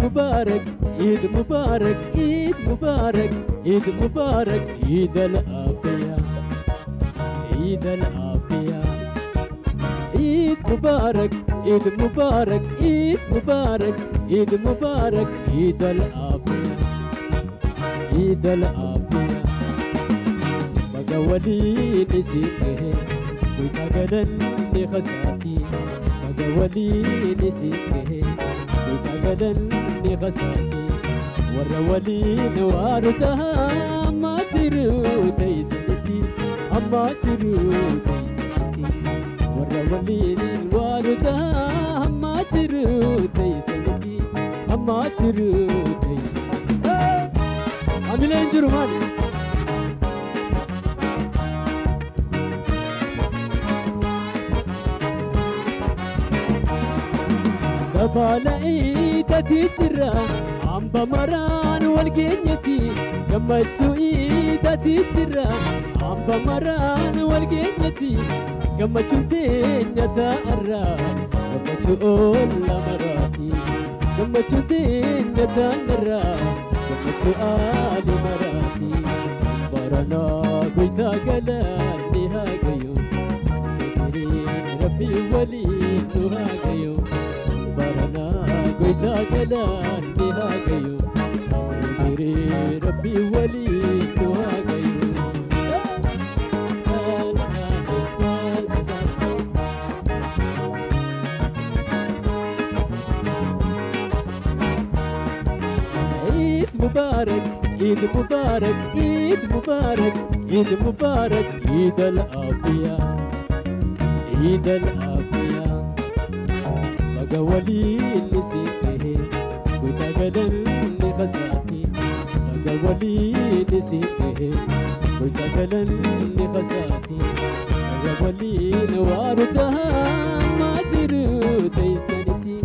مبارك عيد مبارك عيد مبارك عيد مبارك عيد العافية عيد العافية عيد مبارك عيد مبارك عيد مبارك عيد مبارك عيد العافية عيد العافية مقاولي نسيته ويتقلني خساتي مقاولي نسيته ويتقلني خساتي والرولين واردها ما ترو تيسنتي أما ترو تيسنتي والرولين واردها ما ترو تيسنتي أما ترو تيسنتي عاملين جرماني دبالي تتجرى عم بمران والجنتي قمتشو إيدا تجرى عم بمران والجنتي قمتشو دنيا تأرى قمتشو أولا مراتي قمتشو دنيا تأرى قمتشو آلي مراتي برنا قلتا قلاني هاقيو ربي ولي تهاقيو برنا قلتا قلاني هاقيو ربي ولي تهاقيو عيد مبارك عيد مبارك عيد مبارك عيد مبارك عيد العافية عيد العافية مقاولي اللي سيبه ويتقلني خساتي مقاولي اللي سيبه ويتقلني خساتي مقاولي نواردها ما جرو تيسنتي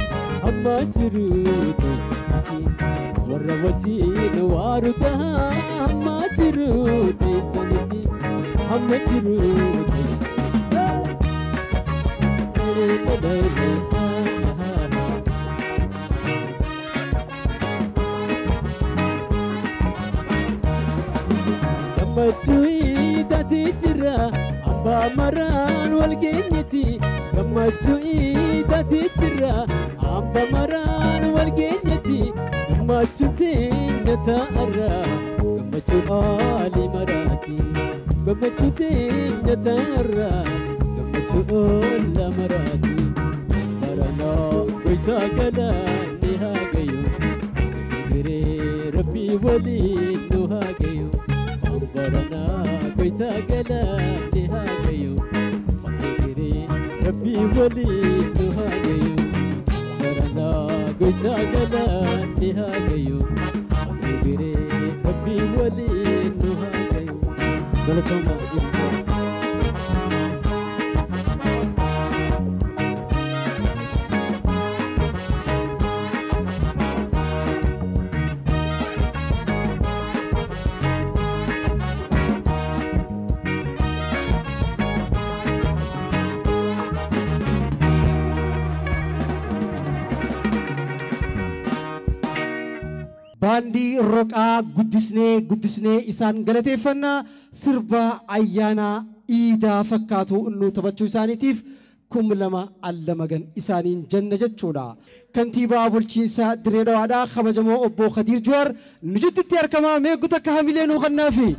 أما جرو تيسنتي والروتين واردها ما جرو تيسنتي أما جرو تيسنتي قمتشوي داتي جرا أبا مران والجنتي قمتشوي داتي جرا أبا مران والجنتي قمتشوتين نتأرى قمتشو آلي مراتي قمتشوتين نتأرى قمتشو أولا مراتي مرنا ويتاقلاني هاقيو ربي ولي نهاقيو برنا كويتا قلاني هاقيو فقيري ربي ولي نهاقيو برنا كويتا قلاني هاقيو فقيري ربي ولي نهاقيو ولكم باندي رقا قدسني إسان غلطي فنا سربا عيانا إيدا فكاتو إنو تبتشو إسانيتيف كم لما علمغن إسانين جنة جتشودا كنتيبا بولشينسا دريدو عدا خبجمو أبو خدير جوار نجد التيار كما ميقوتا كاملين وغنافي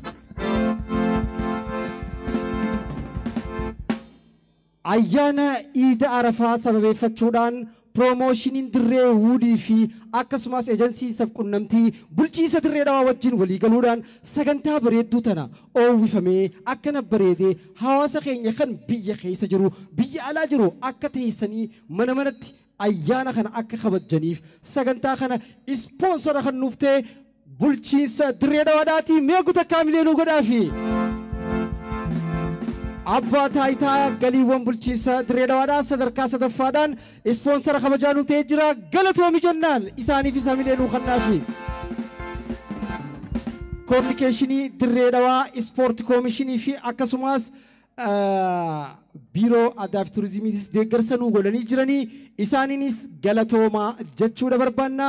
عيانا إيدا عرفا سببي فتشودان promotion dirree wuudii fi akkasumas agency sabqunnamtii bulchiinsa dirreedhaa wajjin walii galuudhaan sagantaa bareedduu tana oowwifamee akkana bareedee hawaasa keenya kan biyya keessa jiru biyya alaa jiru akka teessanii mana manatti ayyaana kana akka kabajaniif sagantaa kana sponsora kan nuuf ta'e bulchiinsa dirreedhaadhaatii meequu takkaa miliyeenuu godhaafi Abba Taita Galiwan Bulchisa Dredawada Sadarka Sadafadan sponsor Kabajanu Tejra Galatomi Jannal Isani Fisamilenu Khanafi Communicationi Dredawa Sport Commission fi Akasumas Bureau Adaf Tourism Degarsanu Golani Jirani Isaninis Galatoma Jechuda Barbanna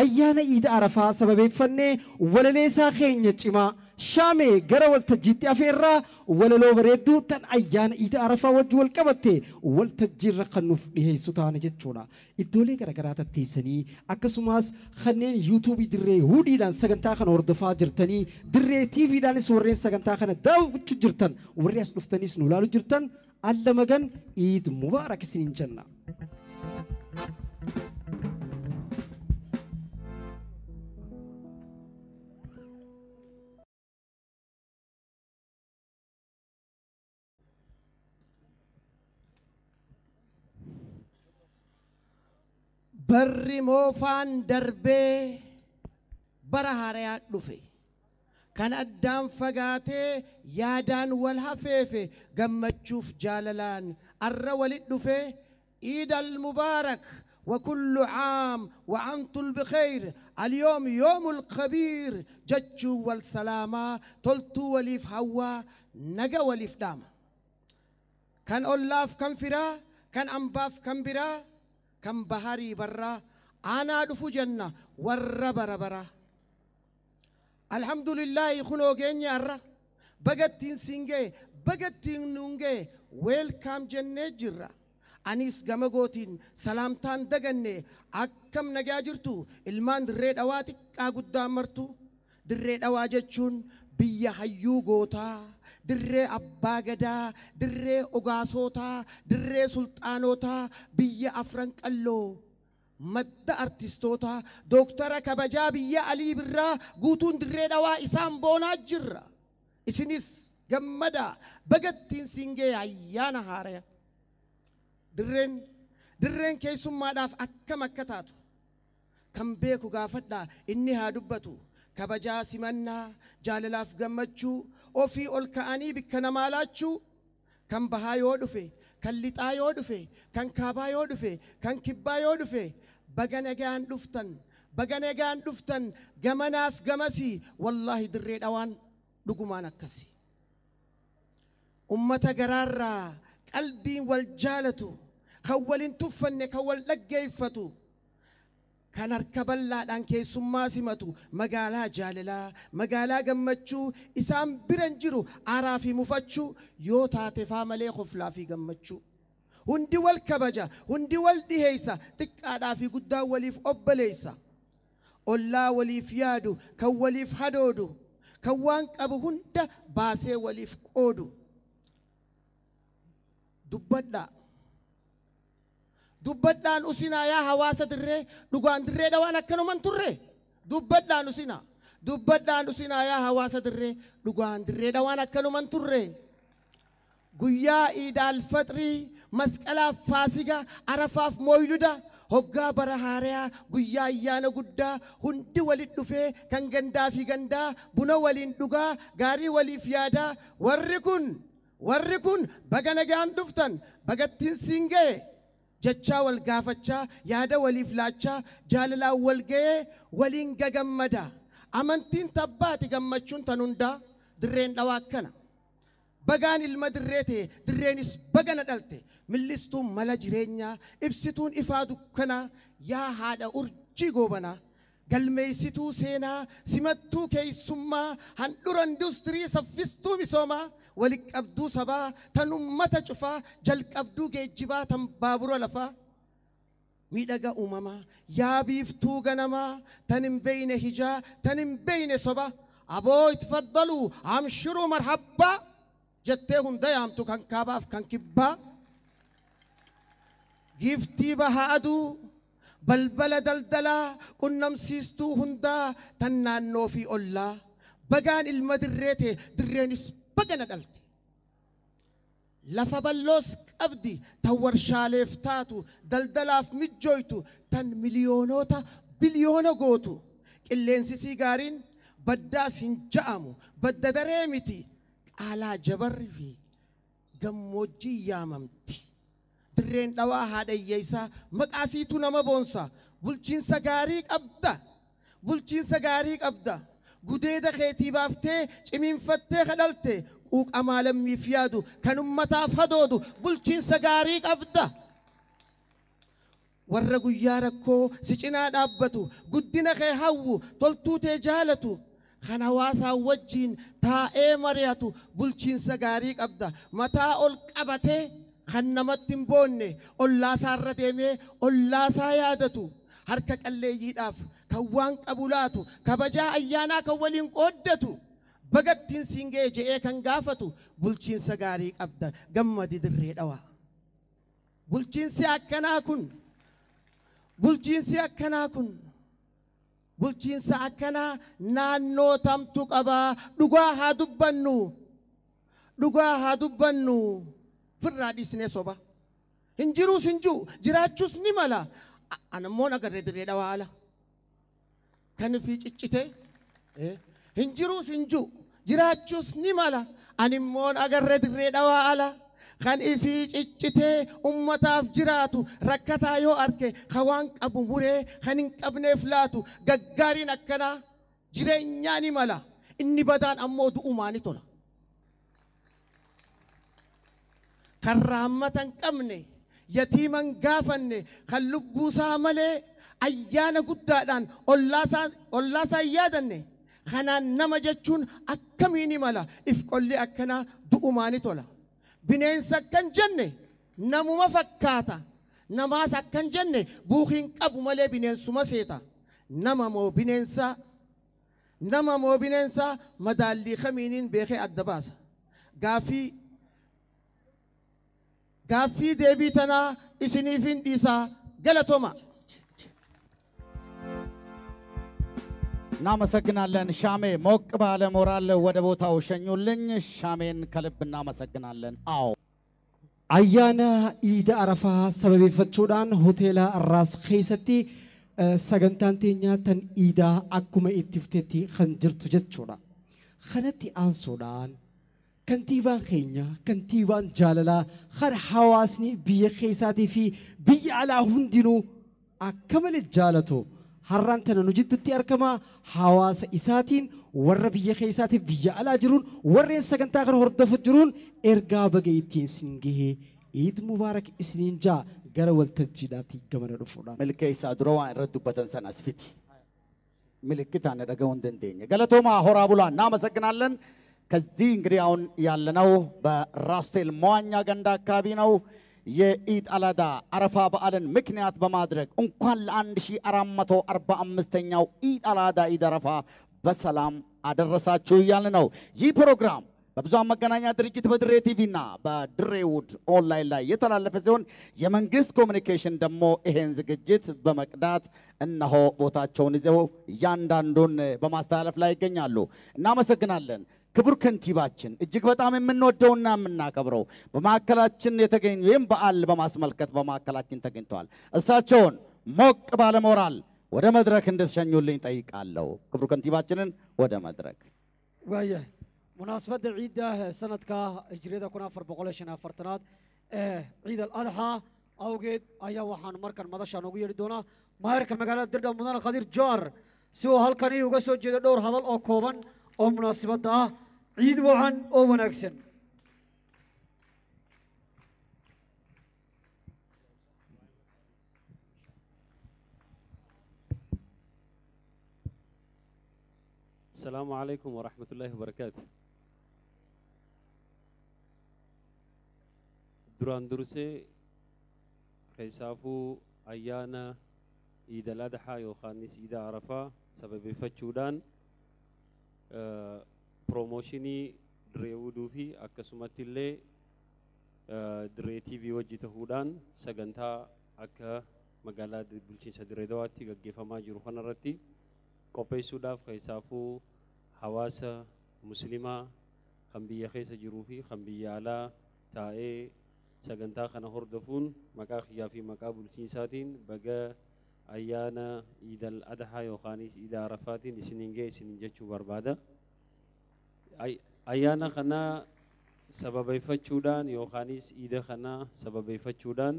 ayyaana iida arafaa sababeeffannee walaleessaa keenya cimaa shaamee gara waltajjiitti afeerraa walaloo bareedduu tan ayyaana iida arafaa wajji wal qabatte waltajjiirra kan nuuf dhiheessu taana jechuudha. Iddoolee garaagaraa tatteessanii akkasumas kanneen yuutuubii dirree hudiidhaan sagantaa kana hordofaa jirtanii dirree tiiviidhaanis warreen sagantaa kana daawwachuu jirtan warri as dhuftanis nu ilaaluu jirtan alla magan iid mubaarak isiniin jenna. barri moofaan darbee bara haaraa dhufe kan addaan fagaatee yaadaan wal hafeefe gammachuuf jaalalaan arra walit dhufe عيد المبارك وكل عام وأنتم بخير اليوم يوم الخبير جتشو والسلامة تلتو وليف هوا نجا وليف دام كان أولاف كم فرا كان أنباف كم برا كم بهاري برا أنا دفو جنة ورا برا برا الحمد لله يخونو جيني أرا بغتين سينجي بغتين نونجي ويلكام جنة جرا أنيس جماغوتين سلامتان دغني أكم نجاجرتو المان دريد أواتك أقدام مرتو دريد أواجتشون بيا هيو غوتا دري أبا غدا دري أغاسوتا دري سلطانوتا بيا أفرنك اللو مد أرتستوتا دكتورة كبجا بيا علي برا غوتون دري دوا إسام بونا جرا إسنيس جمدا بغتين سينجي عيانا هاريا درين كيسوم ما داف أكم أكتاتو كم بيكو غافدا إني هادبتو كبجا سمنا جاللاف غمتشو أو في أولكاني بكنا مالاتشو كم بها يودفه كان لتا يودفه كان كابا يودفه كان كبا يودفه بغنغان دفتن غمناف غمسي والله دريد أوان دقمان أكسي أمتا غرارا قلبي والجالتو خولين تفن خول لقيفتو كان اركب الله دان كيسما سمتو مغالا جاللا مغالا غمچو اسام برنجرو عرافي مفتشو يو تاتي فاملي خفلا في غمچو هندي والكبجا هندي والديهيسا تقادا في غدا وليف اوبليسا الله وليف يادو كوليف حدودو كوان قبو هند باسي وليف قودو dubbadhaan usinaa yaa hawaasa dirree dhugaan dirree dhawaan akkanuman turre dubbadhaan usinaa yaa hawaasa dirree dhugaan dirree dhawaan akkanuman turre guyyaa iidaal faxrii masqalaaf faasiga arafaaf mooyluda hoggaa bara haaraa guyyaa ayyaana guddaa hundi walit dhufee kan gandaa fi gandaa buna waliin dhugaa gaarii waliif yaadaa warri kun baga nagaan dhuftan bagattiin singee jechaa wal gaafachaa yaada waliif laachaa jaalalaa wal ga'ee waliin gagammada amantiin tabbaati gammachuun tan hundaa dirreen dhawaa akkana bagaan ilma dirree ta'e dirreenis bagana dhalte millistuun mala jireenyaa ibsituun ifaa dukkanaa yaa haadha urjii goobanaa galmeessituu seenaa simattuu keeysummaa handhura industirii saffistuu misoomaa ولقبدو سبا تنمت شفا جلقبدو جيجبا تم بابورا لفا ميدغا أمما يا بيفتو غنما تنم بين هجا تنم بين سبا أبو اتفضلوا عمشروا مرحبا جتهم ديام تو كان كاباف كان كبا جفتي بهادو بلبل دلدلا كنم سيستو هندا تنانو في الله بغان المدريته درينس بغنا دلت لفبلوس قبدي تور شالفتاتو دلدلاف مجويتو تن مليونوتا بليونو غوتو قلنسي سيغارين بدا سنجامو بدا دريمتي على جبر في غموجي ياممتي درين دوا هادا ييسا مقاسيتو نما بونسا بلچين سغاري قبدا قديدة خيتي بافتي چمين فتي خدلتي قوق أمالا ميفيادو كانوا متاف هدودو بلچين سغاريك أبدا warra guyyaa rakkoo si cinaa dhaabbatu guddina kee hawwu toltuu tee jaalatu kan hawaasaa wajjiin taa'ee mari'atu bulchiinsa gaarii qabda mataa ol qabatee kan namatti hin boonne ollaasaa irra deemee ollaasaa yaadatu harka qalleeyyiidhaaf kan waan qabu laatu kabajaa ayyaanaa kan waliin qooddatu bagattiin singee je'ee kan gaafatu bulchiinsa gaarii qabda gammadi dirree dhawaa bulchiinsi akkanaa kun bulchiinsa akkanaa naannoo tamtu qabaa dhugaa haa dubbannu firraa dhiisnee soba hinjiruus hinjuu jiraachuus ni mala anammoon agarree dirree dhawaa ala kan fi ciccite hinjiruus hinjuu jiraachuus ni mala animmoon agarree dirree dhawaa ala kan ifi ciccitee ummataaf jiraatu rakkataa yoo arke waan qabu muree kan hin qabneef laatu gaggaariin akkanaa jireenyaa ni mala inni badaan ammoo du'umaa ni tola kan raammata hin qabne yatiiman gaafanne kan lubbuusaa malee ayyaana guddaadhaan ollaasaa yaadanne kanaan nama jechuun akkamiin mala if qolli akkanaa du'umaa ni tola bineensa akkan jenne namuma fakkaata namaas akkan jenne buukiin qabu malee bineensuma seeta nama moo bineensa madaallii kamiiniin beekee adda baasa gaaffii deebii tanaa isiniif hin dhiisaa galatoma እናመሰግናለን ሻሜ ሞቅ ባለ ሞራል ወደ ቦታው ሸኙልኝ ሻሜን ከልብ እናመሰግናለን አዎ ayyaana iida arafaa sababeeffachuudhaan hoteela arraas keessatti sagantaan teenyaa tan iidaa akkuma itti fuftetti kan jirtu jechuudha kanatti aansuudhaan kantiibaan keenya kantiibaan jaalalaa kan hawaasni biyya keessaatii fi biyya alaa hundinuu akka malee jaalatu har'aan tana nu jidduutti argama hawaasa isaatiin warra biyya keessaatiif biyya alaa jiruun warreen sagantaa kana hordofu jiruun ergaa baga ittiin singihee Eid Mubarak isniin jaa gara waltajjiidhaatti gamana dhufuudhaan. milkeessa dura waan irratti dubbatan san asfiti ምልክታን ደጋውን ደንደኛ ገለቶማ ሆራ ቡላን እናመሰግናለን ከዚህ እንግዲህ አሁን ያለነው በራስቴል መዋኛ ገንዳ አካባቢ ነው የኢድ አላዳ አረፋ በዓልን ምክንያት በማድረግ እንኳን ለ1445ኛው ኢድ አላዳ ኢድ አረፋ በሰላም አደረሳችሁ እያልን ነው ይህ ፕሮግራም በብዙሃን መገናኛ ድርጅት በድሬ ቲቪና በድሬውድ ኦንላይን ላይ የተላለፈ ሲሆን የመንግስት ኮሙኒኬሽን ደግሞ ይሄን ዝግጅት በመቅዳት እነሆ ቦታቸውን ይዘው ያንዳንዱን በማስተላለፍ ላይ ይገኛሉ እናመሰግናለን ክቡር ከንቲባችን እጅግ በጣም የምንወደውና የምናከብረው በማከላችን የተገኙ ይህም በዓል በማስመልከት በማከላችን ተገኝተዋል እሳቸውን ሞቅ ባለ ሞራል ወደ መድረክ እንድትሸኙልኝ ጠይቃለሁ ክቡር ከንቲባችንን ወደ መድረክ وايه مناسبة عيد سنة كا إجريدا كنا فربقولشنا فرتنات عيد الأضحى أوجد أيها وحن مركن مدرسة نوغير دونا مارك مقالة درد مدن قدير جار سو هالكني وقصو جد دور هذا الأكوبان أو مناسبة عيد وحن أو مناكسن السلام عليكم ورحمة الله وبركاته duraan dursee keessaafuu ayyaana iidal adhaa yookaanis iida arafaa sababeeffachuudhaan promooshinii direewuduu fi akkasumatti illee diree tiivii wajji ta'uudhaan sagantaa akka magaalaa bulchiinsa diree dawaatti gaggeeffamaa jiru kanarratti qopheessuudhaaf keessaafuu hawaasa muslimaa kan biyya keessa jiruu fi kan biyya alaa taa'ee sagantaa kana hordofuun maqaa xiyyaa fi maqaa bulchiinsaatiin baga ayyaana iidal adhaa yookaanis iida arafaatiin isiniin ga'e isiniin jechuu barbaada ayyaana kana sababeeffachuudhaan yookaanis iida kana sababeeffachuudhaan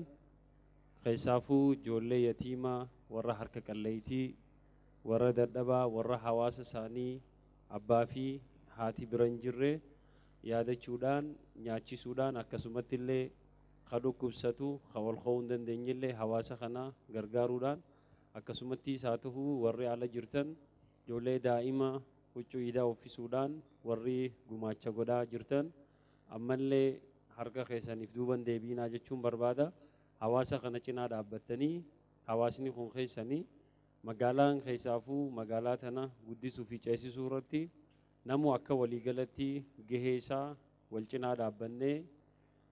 keessaafuu ijoollee yatiimaa warra harka qalleeyyitii warra dadhabaa warra hawaasa isaanii abbaa fi haati bira hin jirre yaadachuudhaan nyaachisuudhaan akkasumatti illee dhukkubsatu wal ka'uu hin dandeenyellee hawaasa kana gargaaruudhaan akkasumatti saatuhu warri ala jirtan ijoollee daa'ima huccuu iidaa uffisuudhaan warri gumaacha godhaa jirtan ammallee harka keessaniif duuban deebiinaa jechuun barbaada. Hawaasa kana cinaa dhaabbattanii hawaasni kun keessanii magaalaan keessaafuu magaalaa tana guddisuu fi ceesisuu irratti namu akka waliigalatti gahee isaa wal cinaa dhaabbannee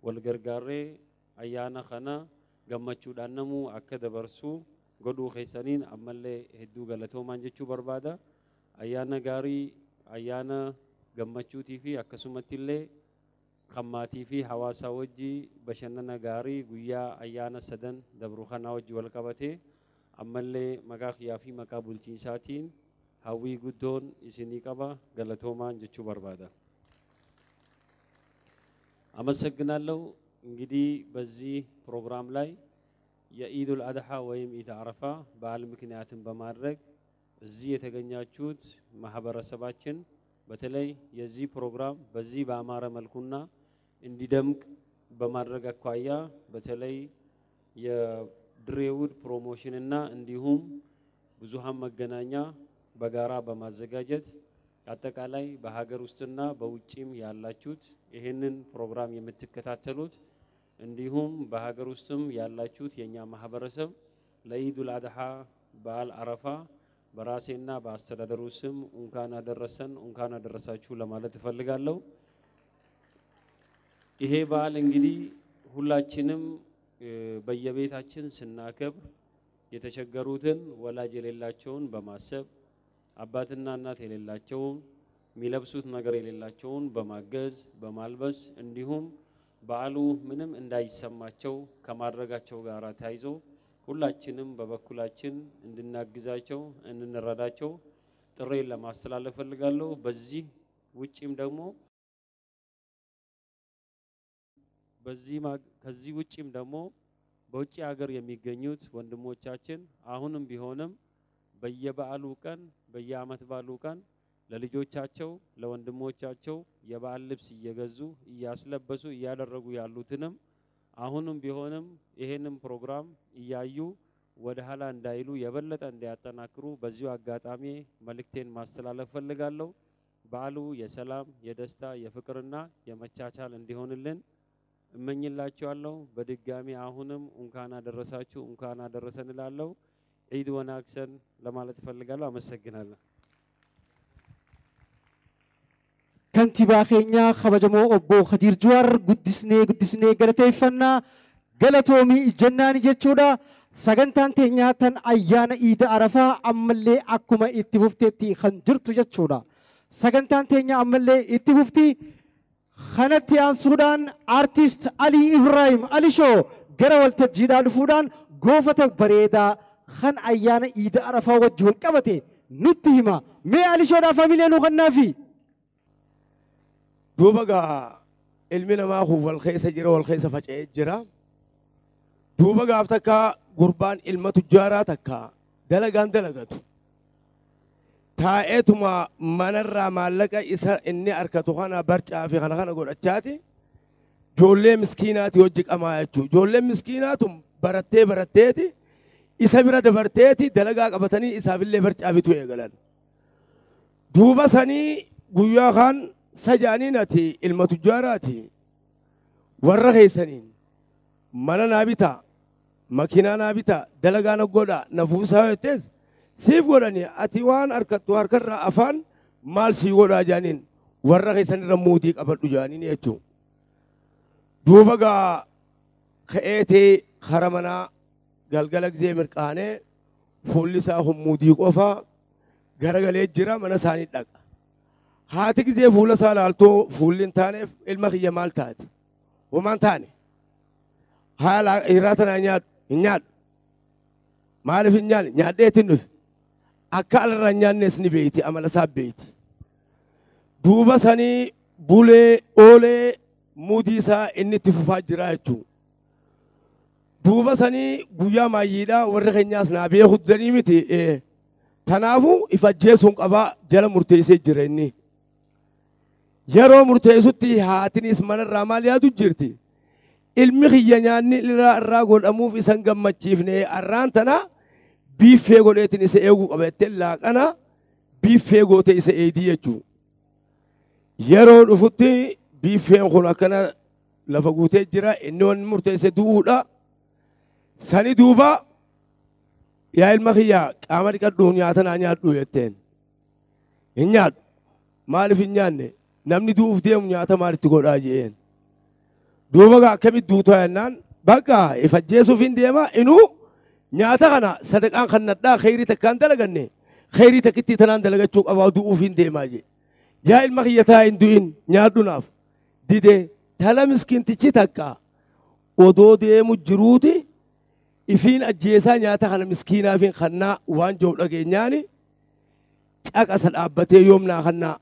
wal gargaarree ayyaana kana gammachuudhaan namu akka dabarsuu godhuu keessaniin ammallee hedduu galatoomaan jechuu barbaada. Ayyaana gaarii ayyaana gammachuutii fi akkasumatti illee kammaatii fi hawaasa wajji bashannana gaarii guyyaa ayyaana sadan dabru kana wajji wal qabatee ammallee maqaa kiyyaa fi maqaa bulchiinsaatiin hawwii guddoon isinii qaba galatoomaan jechuu barbaada. አመሰግናለሁ። እንግዲህ በዚህ ፕሮግራም ላይ የኢዱል አድሃ ወይም ኢድ አረፋ በዓል ምክንያትን በማድረግ እዚህ የተገኛችሁት ማህበረሰባችን በተለይ የዚህ ፕሮግራም በዚህ በአማረ መልኩና እንዲደምቅ በማድረግ አኳያ በተለይ የድሬውድ ፕሮሞሽንና እንዲሁም ብዙሃን መገናኛ በጋራ በማዘጋጀት አጠቃላይ በሀገር ውስጥና በውጪም ያላችሁት ይሄንን ፕሮግራም የምትከታተሉት እንዲሁም በሀገር ውስጥም ያላችሁት የኛ ማህበረሰብ ለኢዱል አድሃ በዓል አረፋ በራሴና በአስተዳደሩ ስም እንኳን አደረሰን እንኳን አደረሳችሁ ለማለት እፈልጋለሁ። ይሄ በዓል እንግዲህ ሁላችንም በየቤታችን ስናከብር የተቸገሩትን ወላጅ የሌላቸውን በማሰብ አባትና እናት የሌላቸውን የሚለብሱት ነገር የሌላቸውን በማገዝ በማልበስ እንዲሁም በዓሉ ምንም እንዳይሰማቸው ከማድረጋቸው ጋር ታይዞ ሁላችንም በበኩላችን እንድናግዛቸው እንንረዳቸው ጥሬን ለማስተላለፍ ፈልጋለሁ። በዚህ ውጪም ደግሞ ከዚህ ውጪም ደግሞ በውጪ ሀገር የሚገኙት ወንድሞቻችን አሁንም ቢሆንም በየበዓሉ ቀን በየዓመት በዓሉ ቀን ለልጆቻቸው ለወንድሞቻቸው የበዓል ልብስ እየገዙ እያስለበሱ እያደረጉ ያሉትንም አሁንም ቢሆንም ይሄንን ፕሮግራም እያዩ ወደ ኋላ እንዳይሉ የበለጠ እንዲያጠናክሩ በዚሁ አጋጣሚ መልእክቴን ማስተላለፍ ፈልጋለሁ። በዓሉ የሰላም የደስታ የፍቅርና የመቻቻል እንዲሆንልን እመኝላችኋለሁ። በድጋሚ አሁንም እንኳን አደረሳችሁ እንኳን አደረሰን እላለሁ። ዒድ ወናክሰን ለማለት ፈልጋለሁ። አመሰግናለሁ። ከንቲባ ኬኛ ኸበጀሞ ኦቦ ኸዲር ጁዋር ጉድስኔ ገለቴፈና ገለቶሚ ጀናኒ ጀቹዳ ሰገንታን ቴኛተን አያነ ኢድ አረፋ አመሌ አኩመ ኢtti fuftetti kan jirtu jechuudha. Sagantaan teenya ammallee itti fufti kanatti aansuudhaan artist Ali Ibrahim Alishoo gara waltajjiidhaan dhufuudhaan goofata bareedaa kan ayyaana iid arafaa wajji wal qabate nutti hima. Mee Alishoodhaa familiyaa nu kannaafi. دوبا علمنا ما هو والخيس جرا والخيس فجأة جرا دوبا أفتكا قربان علم تجاراتك دلقاتو تاءتما منر مالك إسر إني أركتوخانا برجع في خنا قول أشاتي جولة مسكينات يوجك أمايتشو جولة مسكيناتهم برتتي إسابيرا دبرتتي دلقا قبتني إسابيل برجع في توي قلنا دوبا سني قويا خان سجانيناتي المتجاراتي والرخيسانين مانا نابتا مكينا نابتا دلقانا قودا نفوسها يتز سيف قوداني اتوان اركتو اركر افان مال سي قودا جانين والرخيسانين رموديك ابتو جانين يتشو دوبقا خيتي خرمنا قلقلق زي مرقاني فوليسا هم موديك وفا غرقلي جرا منا ساني دق هاتك زي فولا سالالتو فولين تاني المخية مال تاتي ومان تاني هالا إيراتنا نياد مالف نياد ديتي نف أكال رنيان نسني بيتي أمال ساب بيتي دوبا ساني بولي أولي موديسا إني تفوفا جرايتو دوبا ساني قويا ما يدا ورخنياس نابيه خدني متي تنافو إفجيسون قبا جل مرتيسي جريني yeroo murteessutti haatinis mana irraa maal yaadu jirti ilmi kiyya nyaanni irraa godhamuuf isan gammachiifne arraan tana biiffee godheetiin isa eeguu qabattee laaqana biiffee gootee isa eedii jechuudha. Yeroo dhufutti biiffeen kun akkana lafa guutee jira inni wanni murteesse du'uudha. Sani duuba yaa ilma kiyyaa qaama dhiqadhu nyaata naa nyaadhu jetteen. Hin nyaadhu. Maaliif hin nyaanne? Namni du'uuf deemu nyaata maalitti godhaa jeen. Duuba akkamitti duutaa jennaan bakka ifajjeesuuf hin deema inuu nyaata kana sadaqaan kan nadhaa khayrii takkaan dalaganne khayrii takkitti tanaan dalagachuu qabaa du'uuf hin deemaa jee. Yaa ilma kiyya taa hin du'in nyaadhunaaf didee tala miskintichi takka odoo deemu jiruuti ifiin ajjeesaa nyaata kana miskiinaaf hin kannaa waan jiru dhageenyaani caqasa dhaabbatee yoomnaa kannaa.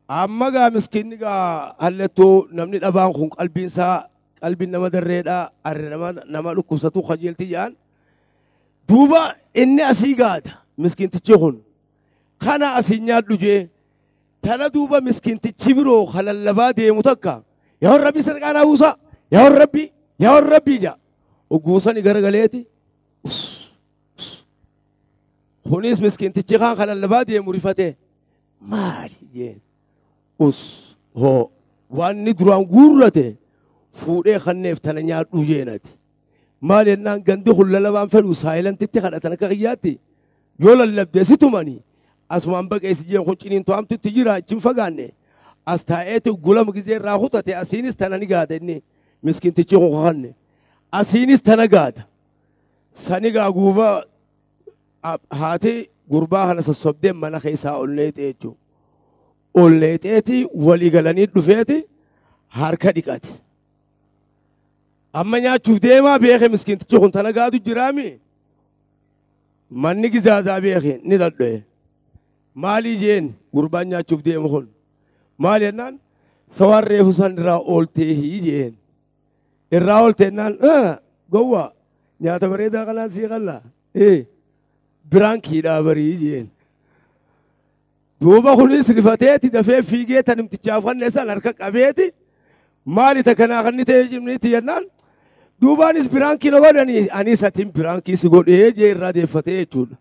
Amma gaa miskinni gaa hallattuu namni dhabaan kun qalbiin nama darreedhaa arre nama dhukkubsatu qajeelti jedhan. Duuba inni asii gaada miskintichi kun kana asii nyaadhu jee tana duuba miskintichi biroo halallabaa deemu takka yaa rabbi sadaqaanaa buusa yaa rabbi jaa ogguusani garagaleeti kunis miskintichi kan halallabaa deemu rifatee maali jeen hoo waan inni duraan guurrate fuudhee kanneef tana nyaadhu jeenati maal jennaan gandi kun lalabaan fedhu saayilantitti kadhatan akka qiyyaatti yoo lallabdee si tumanii asumaan baqeessi jeen kun ciniin to'amtutti jira achi hin fagaanne as taa'eeti gulama gizee irraa kutate asiinis tana ni gaada inni miskintichi kun kanne asiinis tana gaada sani gaa guuba haati gurbaa kana sossobdeen mana keessaa ol neexee jechuudha. Ol neexeeti walii galanii dhufeeti harka dhiqate. Amma nyaachuuf deemaa beeke miskintichi kun tana gaadu jiraami. Manni gizaazaa beeke ni dhadhoe. Maalii jeen gurbaan nyaachuuf deemu kun. Maal jennaan sawaan reefu san irraa ooltee hii jeen. Irraa ooltee jennaan gowwaa nyaata bareedaa kanaan sii qallaa. Biraan kiidhaa barii jeen. Duuba kunis rifateeti dafee fiigee tanimtichaaf kan san harka qabeeti maali takkanaa kan ta'e jimniiti jennaan duubaanis biraankii na godhanii anis atiin biraankii si godhee jee irraa deeffatee jechuudha.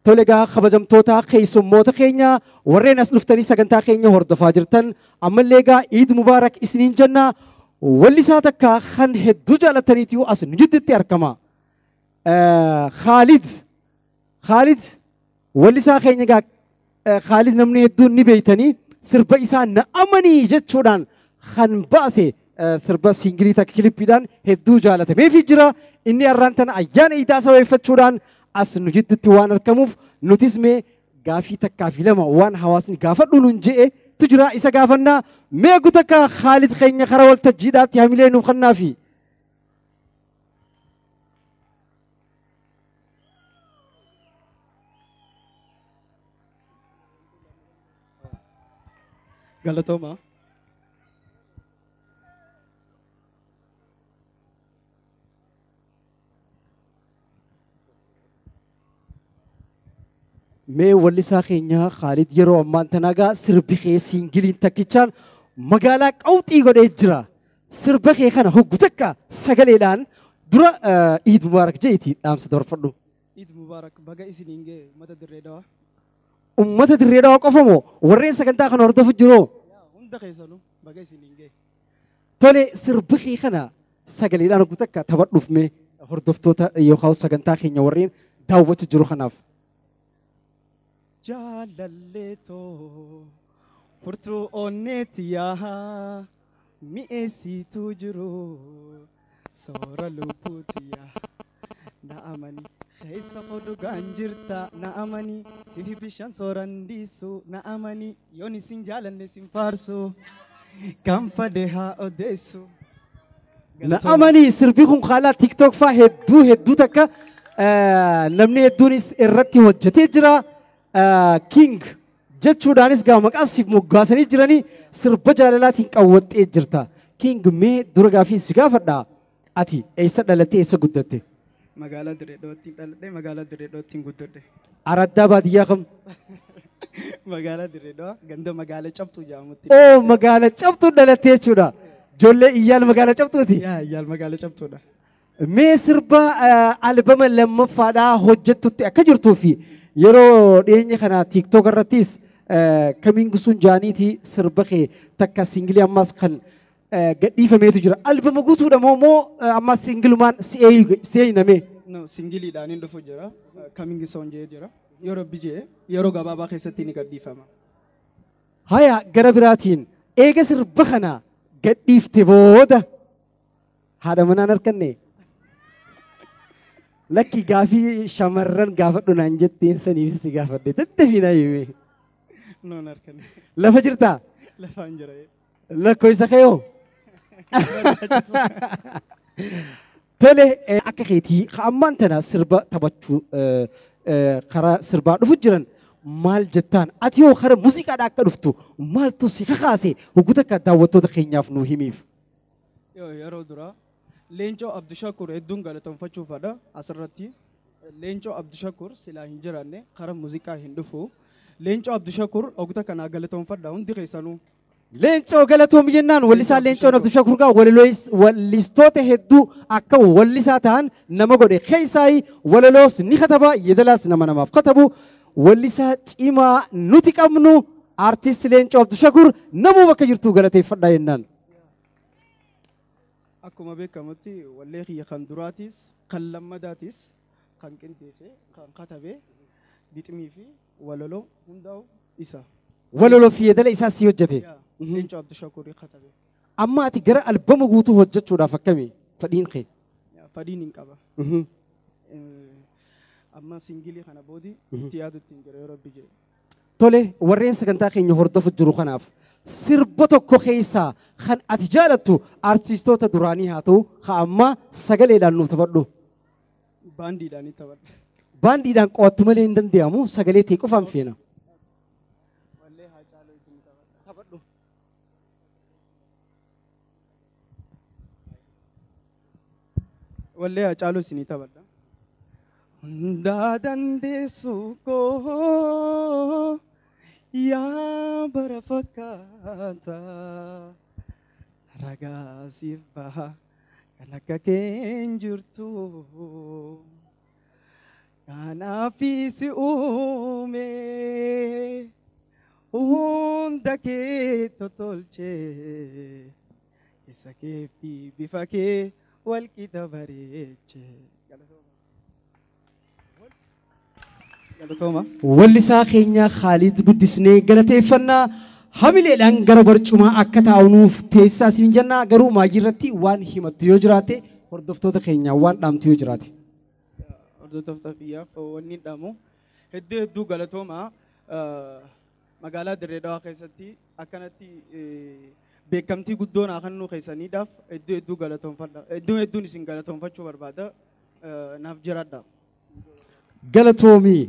Tole egaa kabajamtoota keessummoota keenya warreen as dhuftanii sagantaa keenya hordofaa jirtan ammallee egaa Iid Mubaarak isiniin jenna wallisaa takka kan hedduu jaalataniitii as nu jidduutti argama. Khaalid wallisaa keenya egaa Khaalid namni hedduun ni beeytanii sirba isaa na amanii jechuudhaan kan baase sirba siingilii takka kilippiidhaan hedduu jaalatamee jira. Inni har'aan tana ayyaana iidaa sababeeffachuudhaan as nu jidduutti waan argamuuf nutis mee gaafii takkaa fi lama waan hawaasni gaafadhu nuun je'e tu jira isa gaafannaa mee gutakka Khaalid keenya karaa waltajjiidhaatti hamilee nuuf kannaafi. Galatooma. Mee wallisaa keenya Khaalid yeroo ammaan tanaagaa sirbi kee siingiliin takkichaan magaalaa qawxii godhee jira. Sirba kee kana hoggu takka sagaleedhaan dura Iid Mubaarak jeetii dhaamsa dabarfadhu. Iid Mubaarak baga isiniin ga'e uummata dirree dhawaa. Uummata dirree dhawaa qofa moo warreen sagantaa kana hordofu jiroo? Hunda keessanuu baga isiniin ga'e. Tole sirbi kee kana sagaleedhaan hoggu takka taphadhuuf mee hordoftoota yookaan sagantaa keenya warreen daawwachaa jiru kanaaf. Jaalalleetoo furtuu onneetti yaa mi'eessituu jiru soora lubbuuti yaa na amani keessa dhugaan jirta na amani sifi bishaan sooran dhiisu na amani yoon isin jaalanne isin faarsu kan fade haa odeessu. Na amanii sirbi kun haala TikTok faa hedduu takka namni hedduunis irratti hojjetee jira. King jechuudhaanis gaa maqaan siif moggaasanii jiranii sirba jaalalaatiin qawwaxxee jirta. King mee dura gaafii si gaafadha. Ati eessa dhalattee eessa guddatte? Magaalaa Dirree Dhawwaatti dhaladhee magaalaa Dirree Dhawaatti guddadhe. Araddaa baadiyyaa kam? Magaalaa Dirree Dhawaa ganda magaalaa cabtuu jedhamutti. Oo magaalaa cabtuu dhalattee jechuudha. Jolle iyyal magala cabtuuti. yaa iyyaal magaala cabtuudha. Mee sirba albama lammaffaadhaa hojjettutti akka jirtuu fi yeroo dhiyeenya kana TikTok irrattis kamiin gusuun jaaniiti sirba kee takka singilii ammas kan gadhiifameetu jira. Albama guutuudha moo ammas singilumaan si'eeyinamee? No singiliidhaan hin dhufu jira. Kamiin gisoon jee jira. Yeroo bijee yeroo gabaabaa keessatti ni gadhiifama. Haya gara biraatiin eega sirba kana gadhiifte booda haadha manaan harkanne. Lakki gaafii shamarran gaafadhu naan jetteen saniif si gaafadhe daddafiinaa himee. Noon harkanne. Lafa jirtaa? Lafaan jira. Lakkoo isa kayoo? Tole akka keetii ammaan tana sirba taphachuu karaa sirbaa dhufu jiran maal jettaan ati yoo karaa muuziqaadhaa akka dhuftu maaltu si kakaase hogguuta akka daawwattoota keenyaaf nuu himiif. Yeroo duraa Leencoo Abdushakur hedduun galateeffachuufadha asirratti. Leencoo Abdushakur silaa hin jiraanne karaa muuziqaa hin dhufu. Leencoo Abdushakur hogguuta kanaa galateeffadha hundi keessanuu. Leencoo galatoom jennaan wallisaa Leencoo Abdushakur gaa wallistoota hedduu akka wallisaa ta'an nama godhe keessaa walaloos ni kataba yedalaas namaaf katabu wallisaa cimaa nuti qabnu artist Leencoo Abdushakur namuu bakka jirtu galateeffadha jennaan. Akkuma beekamutti wallee kiyya kan duraatis kan lammadaatis kan qindeesse kan katabe biximii fi walaloo hundaa'u isa. Walaloo fi yedala isaa si hojjete. Leencoo Abdushakur katabe. Amma ati gara albama guutuu hojjechuudhaaf akkamii fedhiin kee? Fedhiin hin qaba. Amma singilii kana boodi itti yaadutti hin jira yeroo bijee. Tole warreen sagantaa keenya hordofu jiru kanaaf sirba tokko keessaa kan ati jaalattu artistoota duraanii haa ta'u haa ammaa sagaleedhaan nuuf taphadhu. Baandiidhaan taphadha. Baandiidhaan qo'attu malee hin danda'amu sagalee ta'e qofaan feena. Wallee Hacaaluu isinii taphadha. Hundaa dandeessuu koo yaa bara fakkaata ragaa siif baha kan akka keen jirtu kanaafi si uume hunda kee totolchee isa kee fi bifa kee walqixa bareeche. Galatooma. Wallisaa keenya Khaalid guddisnee galateeffannaa hamileedhaan gara barcumaa akka taa'unuuf teessisaa isin jennaa garuu maayii irratti waan himattu yoo jiraate hordoftoota keenyaa waan dhaamtu yoo jiraate. Hordoftoota kiyyaaf wanni dhaamu hedduu galatooma magaalaa Dirree Dhawaa keessatti akkanatti beekamtii guddoon akkanuu keessaniidhaaf hedduu galatoomfadha. Hedduun isin galatoomfachuu barbaada naaf jiraadha. Galatoomii.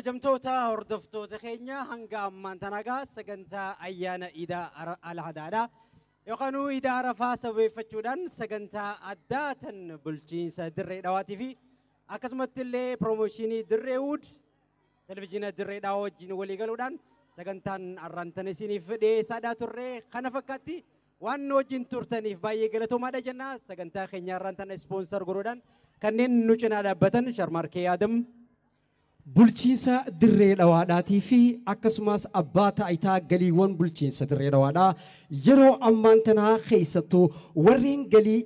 Jamtoota hordoftoota keenya hanga ammaan tanagaa sagantaa ayyaana Iidaa Al-Adhaadhaa yookaan Iidaa Arafaa sababeeffachuudhaan sagantaa addaa tan bulchiinsa Dirree Dhawaatii fi akkasumatti illee piroomooshinii Dirree Wood televizyiina Dirree Dhawaa wajjin walii galuudhaan sagantaan arraantan isiniif dhiyeessaa turre kana fakkaatti waan wajjin turtaniif baay'ee galatoomaadha jenna sagantaa keenya arraantan ispoonsar godhuudhaan kanneen nu cinaa dhaabbatan Sharmarkee Adam bulchiinsa Dirree Dhawaadhaatii fi akkasumas abbaa taayitaa galiiwwan bulchiinsa Dirree Dhawaadhaa yeroo ammaan tanaa keessattuu warreen galii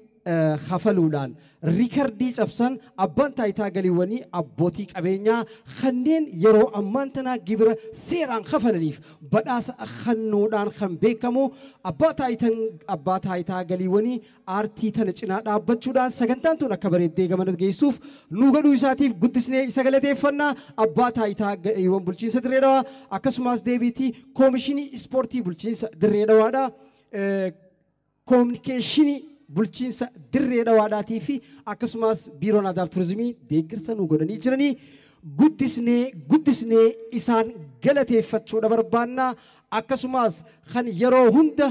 hafaluudhaan riikardii cabsan abbaan taayitaa galiiwwanii abbootii qabeenyaa kanneen yeroo ammaan tanaa gibira seeraan hafalaniif badhaasa kennuudhaan kan beekamu abbaa taayitaa galiiwwanii aartii tana cinaa dhaabbachuudhaan sagantaan tun akka bareeddee gamana geessuuf nu gadhuu isaatiif guddisnee isa galateeffannaa abbaa taayitaa galiiwwan bulchiinsa Dirree Dhawaa akkasumas deebiitii koomishinii ispoortii bulchiinsa Dirree Dhawaadha koominikeeshinii bulchiinsa Dirree Dhawaadhaatii fi akkasumas biiroon aadaa fi turizimii deeggarsa nu godhanii jiranii guddisnee isaan galateeffachuudha barbaanna akkasumas kan yeroo hunda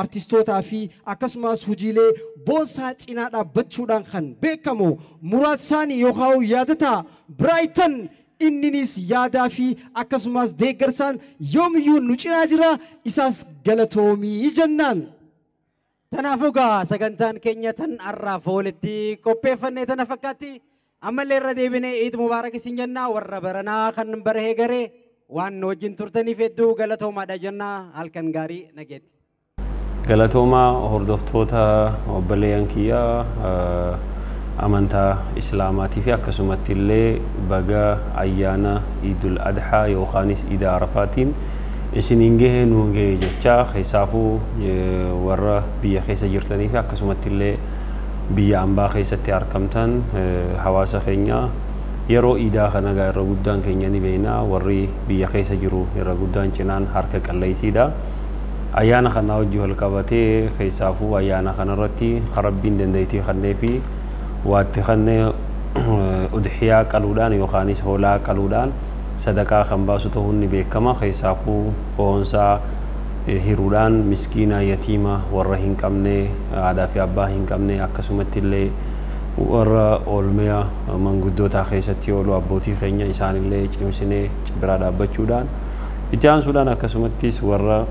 artistootaa fi akkasumas hojiilee boonsaa cinaa dhaabbachuudhaan kan beekamu Muraad Saanii yookaan yaadataa Brighton inninis yaadaa fi akkasumas deeggarsaan yoomiyyuu nu cinaa jira isaas galatoomii jennaan. Tanaafugaa sagantaan keenya tan arraaf walitti qopheeffannee tana fakkaatti ammallee irra deebinee Eid Mubaarak isin jennaa warra baranaa kan barahee garee waan wajjin turtaniif hedduu galatoomaadha jennaa halkan gaarii nageetti. Galatoomaa hordoftoota obboleeyyan kiyyaa amantaa islaamaatii fi akkasumatti illee baga ayyaana Eidul Adhaa yookaanis Eid Arafaatiin isiniin gahee nuun gahee jecha keessaafuu warra biyya keessa jirtanii fi akkasumatti illee biyya ambaa keessatti argamtan hawaasa keenya yeroo iidaa kana irra guddaan keenya ni beekna warri biyya keessa jiru irra guddaan cinaan harka qalleeysiidha. Ayyaana kana wajji wal qabatee keessaafuu ayyaana kanarratti rabbiin dandeettii kannee fi waatti kannee udhiyaa qaluudhaan yookaanis hoolaa qaluudhaan sadaqaa kan baasu ta'uun ni beekama. Keessaafuu foonsaa hiruudhaan miskiina yatiima warra hin qabne aadaa fi abbaa hin qabne akkasumatti illee warra oolmaa manguddootaa keessatti oolu abbootii keenya isaanillee cimsinee bira dhaabbachuudhaan ijaansuudhaan akkasumattis warra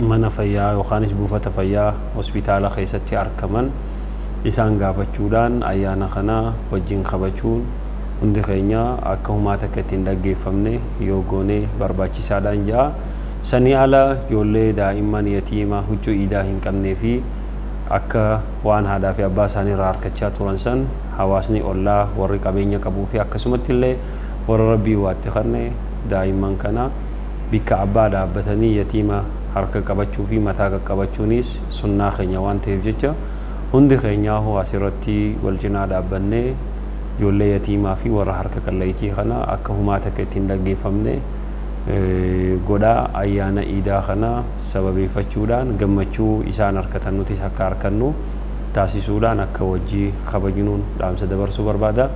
mana fayyaa yookaanis buufata fayyaa hospitaala keessatti argaman isaan gaafachuudhaan ayyaana kana wajjin qabachuun hundi keenya akka humaata akka ittiin dhaggeeffamne yoo goone barbaachisaadhaan jaa sanii ala ijoollee daa'imman yatiima huccuu iidaa hin qabnee fi akka waan haadhaa fi abbaa isaanii irraa harkachaa turan san hawaasni ollaa warri qabeenya qabuu fi akkasumatti illee warra rabbii waatti kannee daa'imman kana bikka abbaa dhaabbatanii yatiima harka qabachuu fi mataa qaqqabachuunis sunnaa keenya waan ta'eef jecha hundi keenyaa asirratti wal cinaa dhaabbannee ijoollee yatiimaa fi warra harka qalleeytii kana akka humaata akka ittiin dhaggeeffamne godhaa ayyaana iidaa kana sababeeffachuudhaan gammachuu isaan harkatan nutis akka harkannu taasisuudhaan akka wajjii kabajinuun dhaamsa dabarsuu barbaada.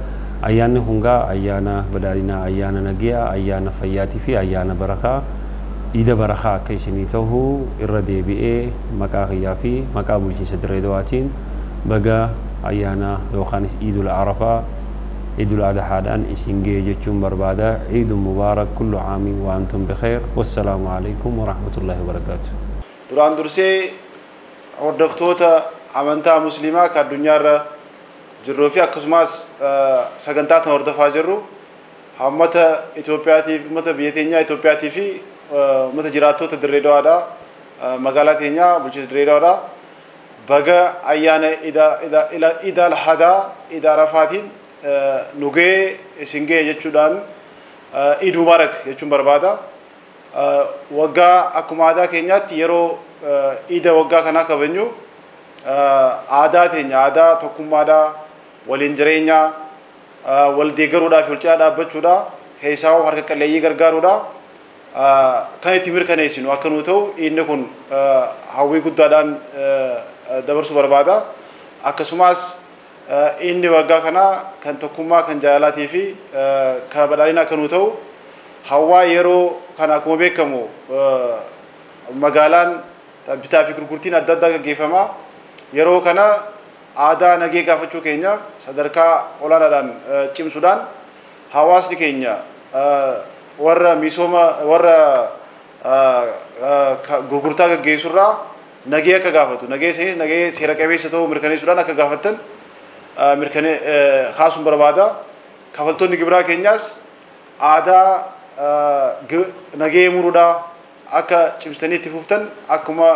Ayyaanni hungaa ayyaana badhaadhinaa, ayyaana nagiyaa, ayyaana fayyaatii fi ayyaana barakaa iida barakaa akka isinii ta'u irra deebi'ee maqaa kiyyaa fi maqaa bulchiinsa Dirree Dawaatiin baga ayyaana yookaanis Eidul Arafaa Eidul Adhaadhaan isin gahee jechuun barbaada. Eidul Mubaarak kullu caami wa antum bikhair. Wassalaamu alaikum wa rahmatullahi wa barakaatuh. Duraan dursee hordoftoota amantaa musliimaa kan addunyaarra jirruu fi akkasumas sagantaa tan hordofaa jirru uummata Itoophiyaatiif uummata biyya teenyaa Itoophiyaatii fi uummata jiraattota Dirree Dawaadhaa magaalaa teenyaa bulchiinsa Dirree Dawaadhaa baga ayyaana Eid al-Adhaa Eid Arafaatiin nugee isin gahee jechuudhaan Eid Mubaarak jechuun barbaada. Waggaa akkuma aadaa keenyaatti yeroo iida waggaa kanaa kabajnu aadaa teenya aadaa tokkummaadhaa waliin jireenyaa wal deeggaruudhaa fi wal cinaa dhaabbachuudhaa keessaa harka qalleeyyii gargaaruudhaa kan itti mirkaneessinu akka nu ta'u inni kun hawwii guddaadhaan dabarsuu barbaada. Akkasumas inni waggaa kanaa kan tokkummaa kan jaalalaatii fi kan badhaadhinaa akka nu ta'u hawwaa yeroo kana akkuma beekamu magaalaan bitaa fi gurgurtiin adda addaa gaggeeffama. Yeroo kana aadaa nagee gaafachuu keenya sadarkaa olaanaadhaan cimsuudhaan hawaasni keenya warra misooma warra gurgurtaa gaggeessurraa nagee akka gaafatu nagee seera qabeessa ta'uu mirkaneessuudhaan akka gaafatan kaasuun barbaada. Kafaltoonni gibiraa keenyaas aadaa nagee muruudhaa akka cimsanii itti fuftan akkuma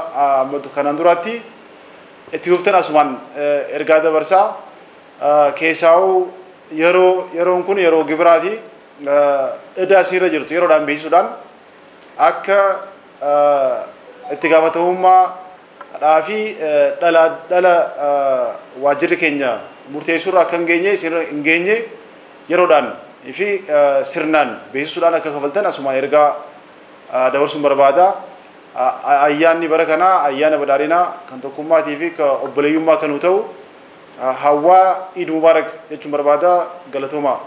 kanaan duraatti itti fuftan asumaan ergaa dabarsaa. Keessaa'uu yeroon kun yeroo gibiraati idaa siirra jirtu yeroodhaan beeksisuudhaan akka itti gaafatamummaa fi dhala waajjirri keenya murteessuurra akka hin geenye yeroodhaan fi sirnaan beeksisuudhaan akka kafaltan asumaan ergaa dabarsuun barbaada. Ayyaanni bara kanaa ayyaana badhaadhinaa kan tokkummaatii fi kan obboleeyyummaa kan ta'u hawwaa Eid Mubaarak jechuun barbaada. Galatoomaa.